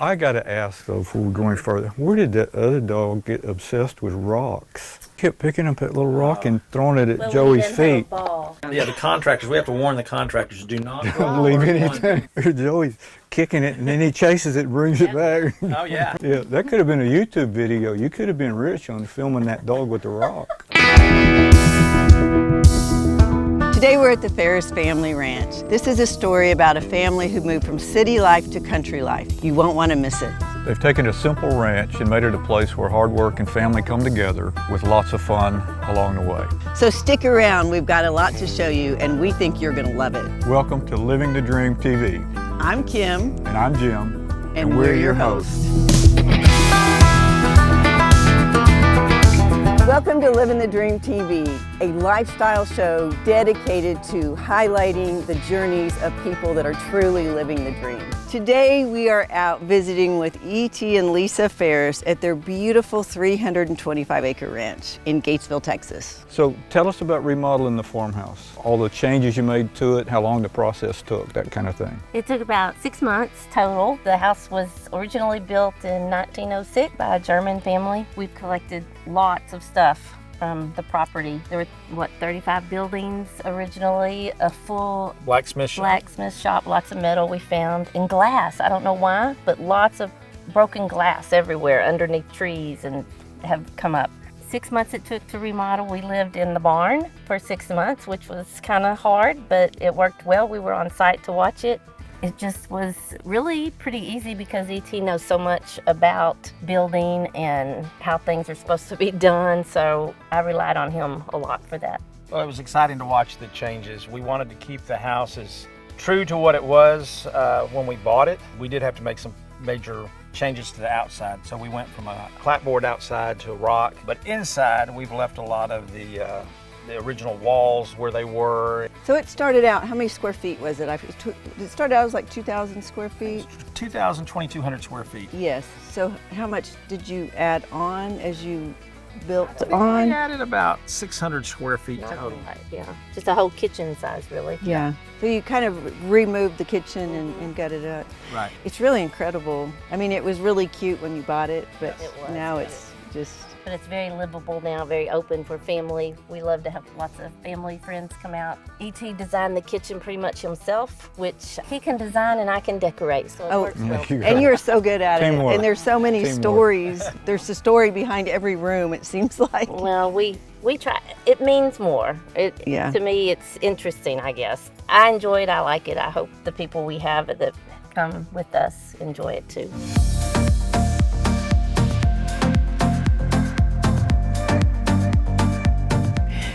I gotta ask though, before we go any further, where did that other dog get obsessed with rocks? Kept picking up that little rock and throwing it at Joey's feet. Yeah, the contractors, we have to warn the contractors, do not Don't leave anything. Joey's kicking it and then he chases it and brings it back. Oh yeah. Yeah, that could have been a YouTube video. You could have been rich on filming that dog with the rock. Today we're at the Ferris Family Ranch. This is a story about a family who moved from city life to country life. You won't want to miss it. They've taken a simple ranch and made it a place where hard work and family come together with lots of fun along the way. So stick around, we've got a lot to show you and we think you're going to love it. Welcome to Living the Dream TV. I'm Kim. And I'm Jim. And we're your hosts. Welcome to Living the Dream TV, a lifestyle show dedicated to highlighting the journeys of people that are truly living the dream. Today we are out visiting with ET and Lisa Ferris at their beautiful 325-acre ranch in Gatesville, Texas. So tell us about remodeling the farmhouse, all the changes you made to it, how long the process took, that kind of thing. It took about 6 months total. The house was originally built in 1906 by a German family. We've collected lots of stuff from the property. There were, 35 buildings originally, a full Blacksmith shop, lots of metal we found, and glass. I don't know why, but lots of broken glass everywhere underneath trees and have come up. 6 months it took to remodel. We lived in the barn for 6 months, which was kind of hard, but it worked well. We were on site to watch it. It just was really pretty easy because ET knows so much about building and how things are supposed to be done, so I relied on him a lot for that. Well, it was exciting to watch the changes. We wanted to keep the house as true to what it was when we bought it. We did have to make some major changes to the outside, so we went from a clapboard outsid to a rock, but inside we've left a lot of the original walls where they were. So it started out, how many square feet was it? It started out as like 2,000 square feet? 2,200 square feet. Yes. So how much did you add on as you built We on? added about 600 square feet total. Yeah, just a whole kitchen size, really. Yeah. So you kind of removed the kitchen and gutted it up. Right. It's really incredible. I mean, it was really cute when you bought it, but It was, now yeah. it's just... But it's very livable now, very open for family. We love to have lots of family friends come out. ET designed the kitchen pretty much himself, which he can design and I can decorate, so it works well. And you're so good at Teamwork. it. And there's so many Teamwork. stories. There's a story behind every room, it seems like. Well, we try. It means more. Yeah. To me, it's interesting, I guess. I enjoy it. I like it. I hope the people we have that come with us enjoy it too.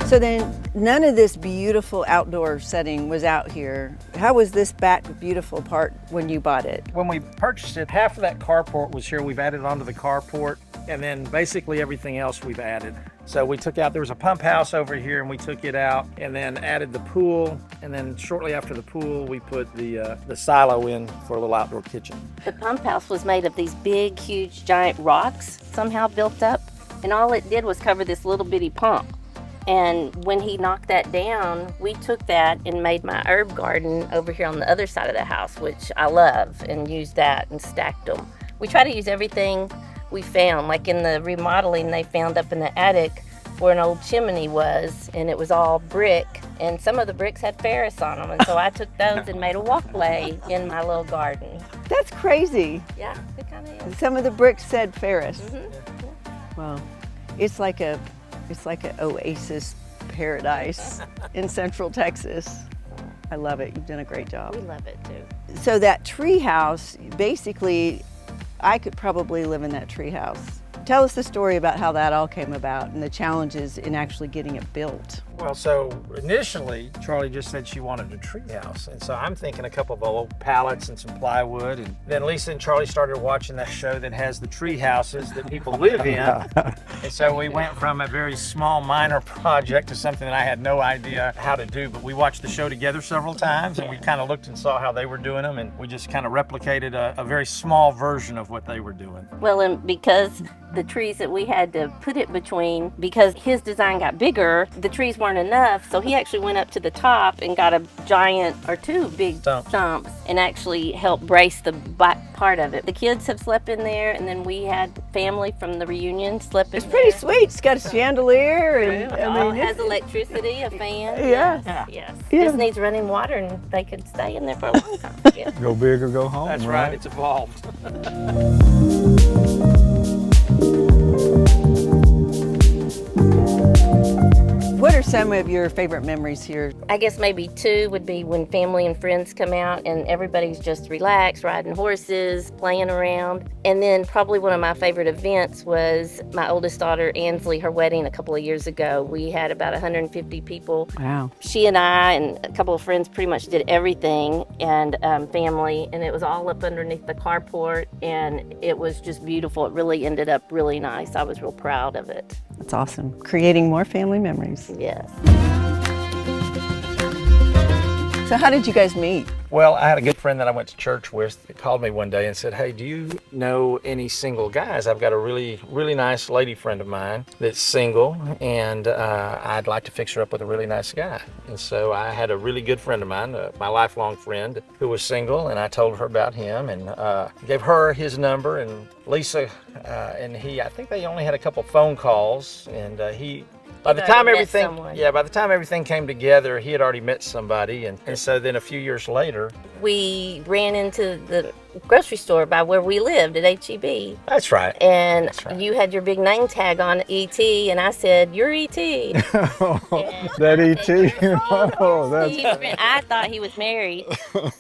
So then, none of this beautiful outdoor setting was out here. How was this back beautiful part when you bought it? When we purchased it, half of that carport was here. We've added onto the carport, and then basically everything else we've added. So we took out, there was a pump house over here, and we took it out and then added the pool. And then shortly after the pool, we put the silo in for a little outdoor kitchen. The pump house was made of these big, huge, giant rocks somehow built up, and all it did was cover this little bitty pump. And when he knocked that down, we took that and made my herb garden over here on the other side of the house, which I love, and used that and stacked them. We try to use everything we found. Like in the remodeling, they found up in the attic where an old chimney was, and it was all brick, and some of the bricks had Ferris on them, and so I took those and made a walkway in my little garden. That's crazy. Yeah, it kind of is. Some of the bricks said Ferris. Mm-hmm. Wow. It's like an oasis paradise in Central Texas. I love it. You've done a great job. We love it too. So that tree house, basically, I could probably live in that tree house. Tell us the story about how that all came about and the challenges in actually getting it built. Well, so initially, Charlie just said she wanted a tree house. And so I'm thinking a couple of old pallets and some plywood. And then Lisa and Charlie started watching that show that has the tree houses that people live in. And so we went from a very small, minor project to something that I had no idea how to do. But we watched the show together several times, and we kind of looked and saw how they were doing them. And we just kind of replicated a very small version of what they were doing. Well, and because the trees that we had to put it between, because his design got bigger, the trees weren't enough, so he actually went up to the top and got a giant or two big stumps and actually helped brace the back part of it. The kids have slept in there, and then we had family from the reunion slept in It's pretty there. sweet. It's got a chandelier and It has electricity, a fan. Yeah. Yes. Yeah. Just needs running water, and they could stay in there for a long time. Yeah. Go big or go home, That's right. It's evolved. What are some of your favorite memories here? I guess maybe 2 would be when family and friends come out and everybody's just relaxed, riding horses, playing around. And then probably one of my favorite events was my oldest daughter, Ansley, her wedding a couple of years ago. We had about 150 people. Wow. She and I and a couple of friends pretty much did everything, and family, and it was all up underneath the carport, and it was just beautiful. It really ended up really nice. I was real proud of it. That's awesome. Creating more family memories. Yes. So how did you guys meet? Well, I had a good friend that I went to church with that called me one day and said, hey, do you know any single guys? I've got a really, really nice lady friend of mine that's single, and I'd like to fix her up with a really nice guy. And so I had a really good friend of mine, my lifelong friend, who was single, and I told her about him and gave her his number, and Lisa and he, I think they only had a couple phone calls, and by the time everything came together, he had already met somebody, and so then a few years later, We ran into the grocery store by where we lived at HEB. That's right. And That's right. you had your big name tag on ET, and I said, "You're ET." That ET. Oh, that's I thought he was married.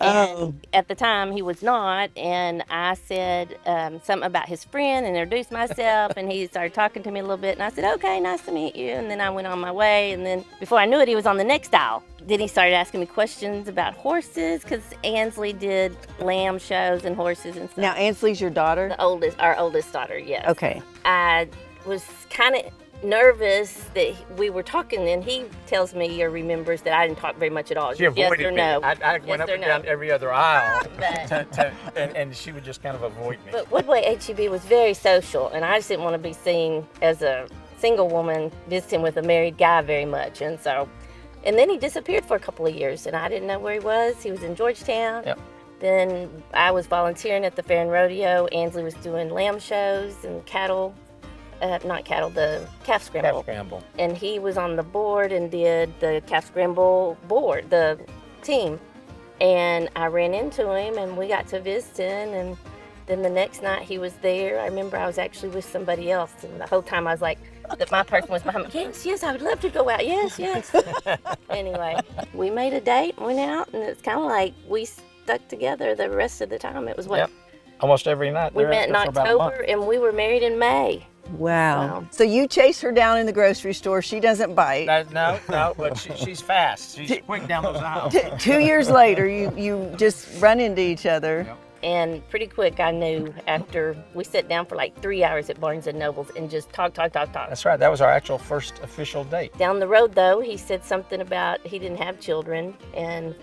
And at the time, he was not. And I said something about his friend and introduced myself. And he started talking to me a little bit. And I said, "Okay, nice to meet you." And then I went on my way. And then before I knew it, he was on the next aisle. Then he started asking me questions about horses, because Ansley did lamb shows and horses and stuff. Now, Ansley's your daughter? Our oldest daughter, yes. Okay. I was kind of nervous that we were talking, and he tells me or remembers that I didn't talk very much at all. She avoided yes or me. no. I went up and down every other aisle, But- and she would just kind of avoid me. But Woodway HEB was very social, and I just didn't want to be seen as a single woman visiting with a married guy very much. And then he disappeared for a couple of years, and I didn't know where he was. He was in Georgetown. Yep. Then I was volunteering at the fair and rodeo. Ansley was doing lamb shows and the calf scramble. Calf scramble. And he was on the board and did the calf scramble board, the team. And I ran into him, and we got to visiting, and then the next night he was there. I remember I was actually with somebody else, and the whole time I was like, that my person was behind me. Yes, I would love to go out. Yes. Anyway, we made a date, went out, and it's kind of like we stuck together the rest of the time. It was Yep. Almost every night. we met in thereafter for about a month. October, and we were married in May. Wow. Wow. So you chase her down in the grocery store. She doesn't bite. No, but she's fast. She's quick down those aisles. 2 years later, you just run into each other. Yep. And pretty quick, I knew after we sat down for like 3 hours at Barnes & Noble's and just talk. That's right. That was our actual first official date. Down the road, though, he said something about he didn't have children. And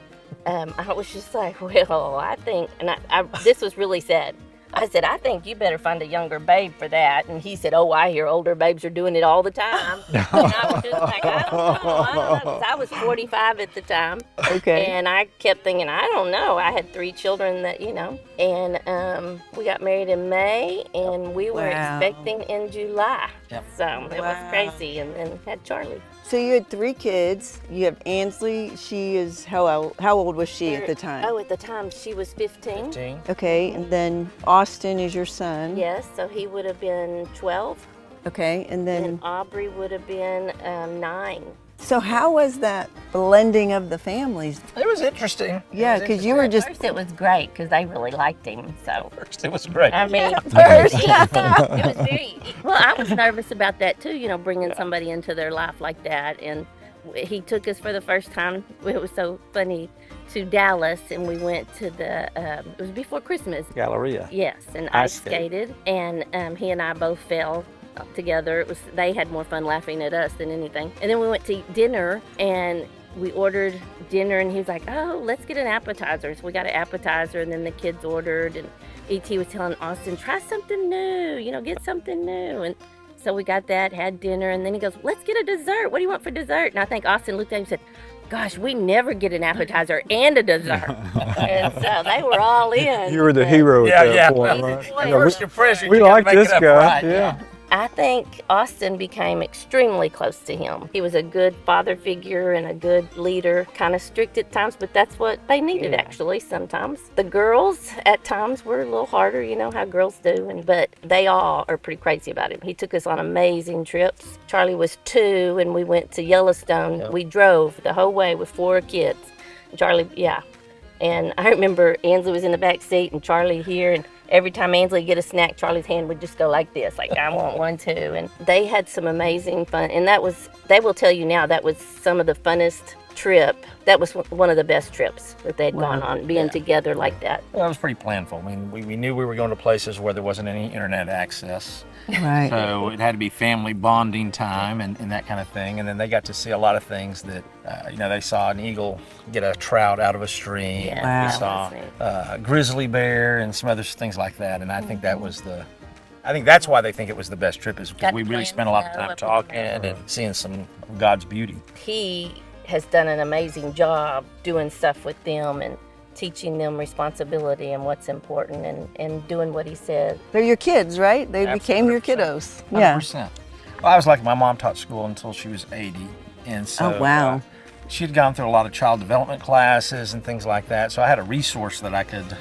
I was just like, well, I think, and I this was really sad. I said, I think you better find a younger babe for that. And he said, oh, I hear older babes are doing it all the time. And I was just like, I don't know. 'Cause I was 45 at the time. Okay. And I kept thinking, I don't know. I had 3 children that, and we got married in May, and we were Wow. expecting in July. Yep. So it was Wow. crazy, and then had Charlie. So you had 3 kids. You have Ansley. She is, how old was she at the time? Oh, at the time, she was 15. 15. Okay, and then Austin is your son. Yes, so he would have been 12, Okay, and then, and Aubrey would have been 9. so how was that blending of the families? It was interesting. Yeah, because you were just, First, it was great because they really liked him. So, First, it was great. I mean, first. it was very, well, I was nervous about that too, bringing somebody into their life like that. And he took us for the first time, it was so funny, to Dallas, and we went to it was before Christmas. Galleria. Yes, and Ice ice skated, and he and I both fell together. They had more fun laughing at us than anything. And then we went to eat dinner, and we ordered dinner, and he was like, oh, let's get an appetizer. So we got an appetizer, and then the kids ordered, and E.T. was telling Austin, try something new, get something new. And so we got that, had dinner, and then he goes, let's get a dessert. What do you want for dessert? And I think Austin looked at him and said, gosh, we never get an appetizer and a dessert. And so they were all in. You were the hero at that point, Easy right? point. Yeah, First impression, we you gotta like make this it up, guy. right? Yeah. I think Austin became extremely close to him. He was a good father figure and a good leader, kind of strict at times, but that's what they needed actually sometimes. The girls at times were a little harder, you know how girls do, but they all are pretty crazy about him. He took us on amazing trips. Charlie was 2 and we went to Yellowstone. Yep. We drove the whole way with 4 kids. Charlie, and I remember Ansley was in the back seat and Charlie here, and every time Ansley would get a snack, Charlie's hand would just go like this, like, I want one too. And they had some amazing fun. And they will tell you now, that was some of the funnest trip. That was one of the best trips that they'd gone on, being together like that. Well, it was pretty planful. I mean, we knew we were going to places where there wasn't any internet access. Right. So it had to be family bonding time and that kind of thing. And then they got to see a lot of things that, they saw an eagle get a trout out of a stream. Yeah, Wow. We saw a grizzly bear and some other things like that. And I think that was I think that's why they think it was the best trip, is because Got we to really plan spent a lot of to know time what talking we and seeing some of God's beauty. He has done an amazing job doing stuff with them and teaching them responsibility and what's important and doing what he said. They're your kids, right? They became your 100%. kiddos. Yeah. 100%. Well, I was lucky. My mom taught school until she was 80. And so Oh, wow. she'd gone through a lot of child development classes and things like that. So I had a resource that I could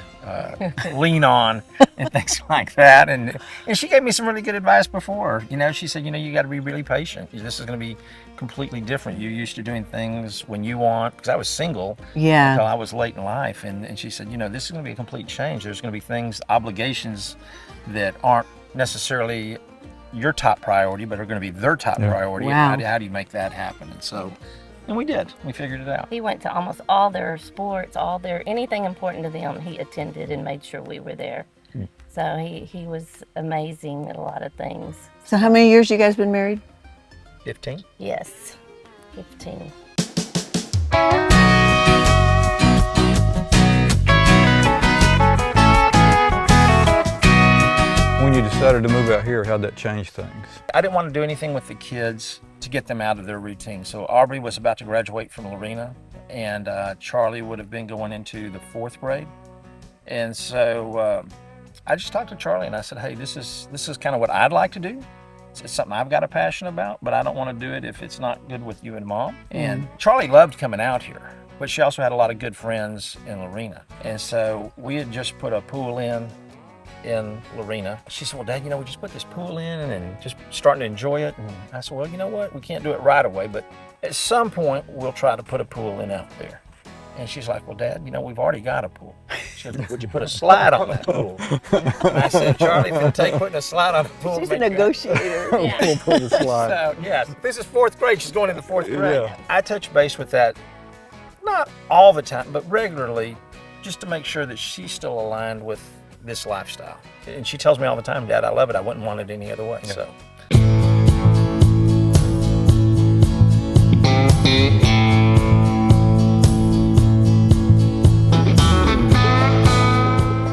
lean on and things like that. And she gave me some really good advice before. She said, you got to be really patient. This is going to be completely different. You're used to doing things when you want, because I was single Yeah. until I was late in life. And she said, this is going to be a complete change. There's going to be things, obligations that aren't necessarily your top priority, but are going to be their top priority. Wow. And how do you make that happen? And we did. We figured it out. He went to almost all their sports, anything important to them, he attended and made sure we were there. So he was amazing at a lot of things. So how many years you guys been married? 15. Yes, 15. When you decided to move out here, how'd that change things? I didn't want to do anything with the kids to get them out of their routine. So Aubrey was about to graduate from Lorena, and Charlie would have been going into the 4th grade. And so I just talked to Charlie and I said, hey, this is kind of what I'd like to do. It's something I've got a passion about, but I don't want to do it if it's not good with you and Mom. And Charlie loved coming out here, but she also had a lot of good friends in Lorena. And so we had just put a pool in Lorena. She said, well, Dad, we just put this pool in and just starting to enjoy it. And I said, well, you know what? We can't do it right away, but at some point we'll try to put a pool in out there. And she's like, well, Dad, we've already got a pool. She said, would you put a slide on that pool? And I said, Charlie, if it'll take putting a slide on a pool. She's a negotiator. We'll put a slide. So, yeah, this is 4th grade. She's going into 4th grade. Yeah. I touch base with that, not all the time, but regularly, just to make sure that she's still aligned with this lifestyle. And she tells me all the time, Dad, I love it. I wouldn't want it any other way. Yeah. So.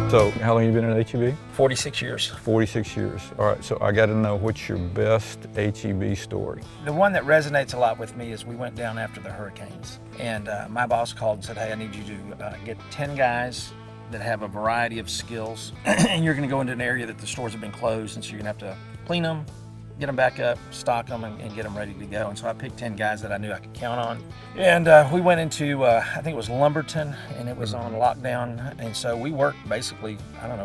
So how long have you been at HEB? 46 years. 46 years. All right, so I got to know, what's your best HEB story? The one that resonates a lot with me is we went down after the hurricanes. And my boss called and said, hey, I need you to get 10 guys that have a variety of skills. And you're going to go into an area that the stores have been closed, and so you're going to have to clean them, get them back up, stock them, and get them ready to go. And so I picked 10 guys that I knew I could count on. And we went into, I think it was Lumberton, and it was on lockdown. And so we worked basically,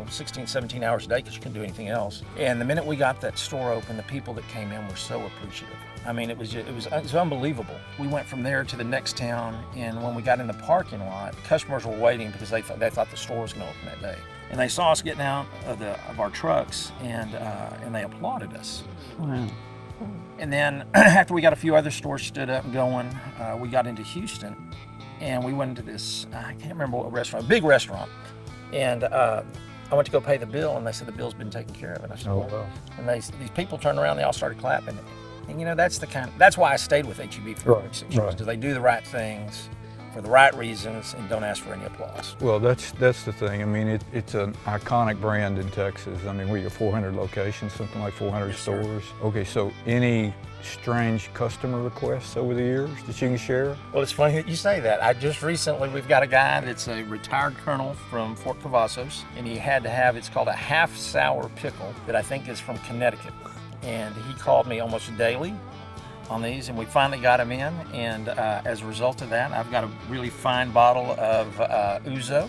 16, 17 hours a day because you couldn't do anything else. And the minute we got that store open, the people that came in were so appreciative. I mean, it was unbelievable. We went from there to the next town, and when we got in the parking lot, customers were waiting because they thought the store was going to open that day. And they saw us getting out of our trucks, and they applauded us. Wow. And then after we got a few other stores stood up and going, we got into Houston, and we went into this, I can't remember what restaurant, big restaurant. And I went to go pay the bill, and they said the bill's been taken care of. And I said, Oh, well, wow. and these people turned around, they all started clapping. And that's why I stayed with HEB for 46 years, because they do the right things. for the right reasons and don't ask for any applause. Well, that's the thing. I mean, it's an iconic brand in Texas. I mean, we have 400 locations, something like 400 Yes, sir. stores. Okay, so any strange customer requests over the years that you can share? Well, it's funny that you say that. I just recently, we've got a guy that's a retired colonel from Fort Cavazos, and he had to have, it's called a half sour pickle that I think is from Connecticut. And he called me almost daily on these, and we finally got him in. And as a result of that, I've got a really fine bottle of Ouzo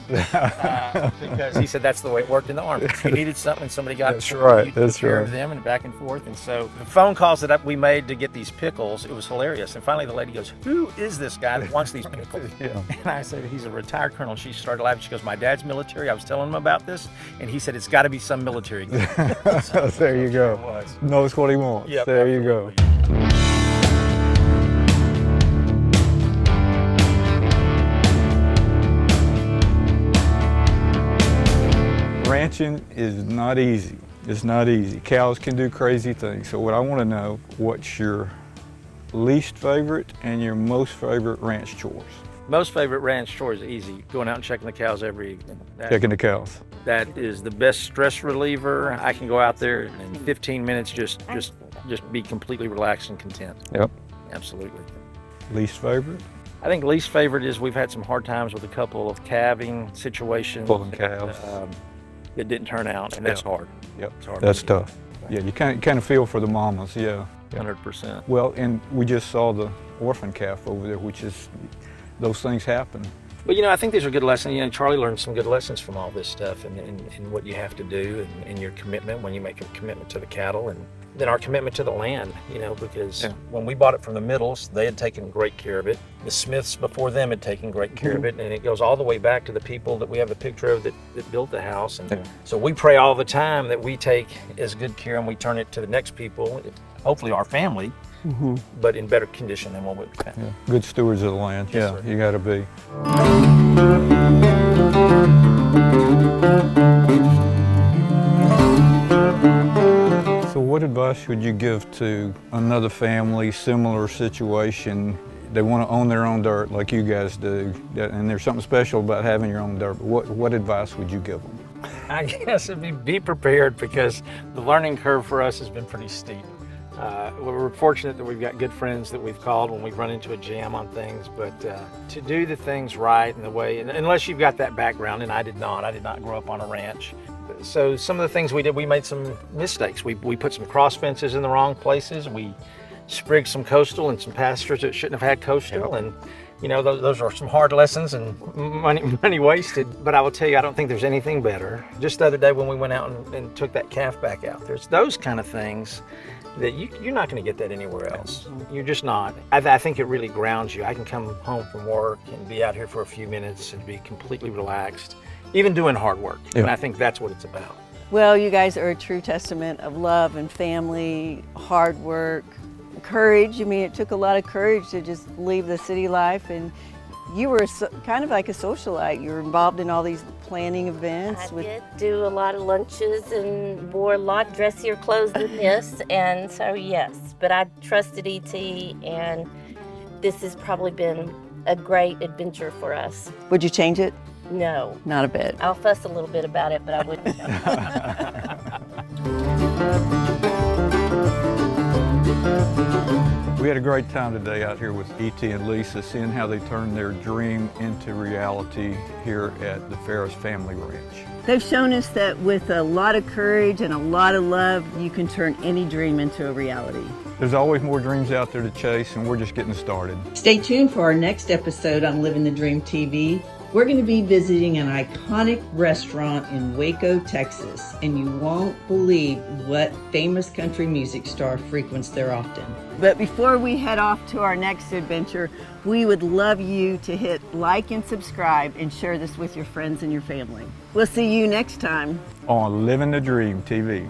because he said that's the way it worked in the Army. He needed something, somebody got That's it. right, You that's took care right. of them and back and forth. And so the phone calls that we made to get these pickles, it was hilarious. And finally the lady goes, "Who is this guy that wants these pickles?" Yeah. And I said, "He's a retired colonel." She started laughing. She goes, "My dad's military. I was telling him about this." And he said, "It's got to be some military guy." There you go. It was. Knows what he wants. Yep, There you go. Ranching is not easy. It's not easy. Cows can do crazy things. So what I want to know, what's your least favorite and your most favorite ranch chores? Most favorite ranch chore is easy. Going out and checking the cows every evening. Checking the cows. That is the best stress reliever. I can go out there in 15 minutes, just be completely relaxed and content. Yep. Absolutely. Least favorite? I think least favorite is we've had some hard times with a couple of calving situations. Pulling calves. That didn't turn out, and that's Yeah. hard. Yep. It's hard. That's tough. Yeah, you kind of feel for the mamas, yeah. 100%. Well, and we just saw the orphan calf over there, which is, those things happen. But I think these are good lessons. Charlie learned some good lessons from all this stuff and what you have to do and your commitment when you make a commitment to the cattle, and then our commitment to the land, because when we bought it from the Middles, they had taken great care of it. The Smiths before them had taken great care of it, and it goes all the way back to the people that we have the picture of that built the house. And so we pray all the time that we take as good care and we turn it to the next people, hopefully our family, but in better condition than what we've had. Yeah. Good stewards of the land. Yes, Yeah, sir. you got to be. So what advice would you give to another family, similar situation? They want to own their own dirt like you guys do, and there's something special about having your own dirt. What advice would you give them? I guess it'd be prepared, because the learning curve for us has been pretty steep. We're fortunate that we've got good friends that we've called when we run into a jam on things, but to do the things right in the way, unless you've got that background, and I did not grow up on a ranch. So some of the things we did, we made some mistakes. We put some cross fences in the wrong places. We sprigged some coastal and some pastures that shouldn't have had coastal, and those are some hard lessons and money wasted. But I will tell you, I don't think there's anything better. Just the other day when we went out and took that calf back out, there's those kind of things that you're not going to get that anywhere else. You're just not. I think it really grounds you. I can come home from work and be out here for a few minutes and be completely relaxed, even doing hard work. Yeah. And I think that's what it's about. Well, you guys are a true testament of love and family, hard work, courage. I mean, it took a lot of courage to just leave the city life, and you were kind of like a socialite. You were involved in all these planning events. I did do a lot of lunches and wore a lot dressier clothes than this, and so yes, but I trusted ET, and this has probably been a great adventure for us. Would you change it? No, Not a bit. I'll fuss a little bit about it, but I wouldn't. We had a great time today out here with ET and Lisa, seeing how they turned their dream into reality here at the Ferris Family Ranch. They've shown us that with a lot of courage and a lot of love, you can turn any dream into a reality. There's always more dreams out there to chase, and we're just getting started. Stay tuned for our next episode on Living the Dream TV. We're going to be visiting an iconic restaurant in Waco, Texas, and you won't believe what famous country music star frequents there often. But before we head off to our next adventure, we would love you to hit like and subscribe and share this with your friends and your family. We'll see you next time On Living the Dream TV.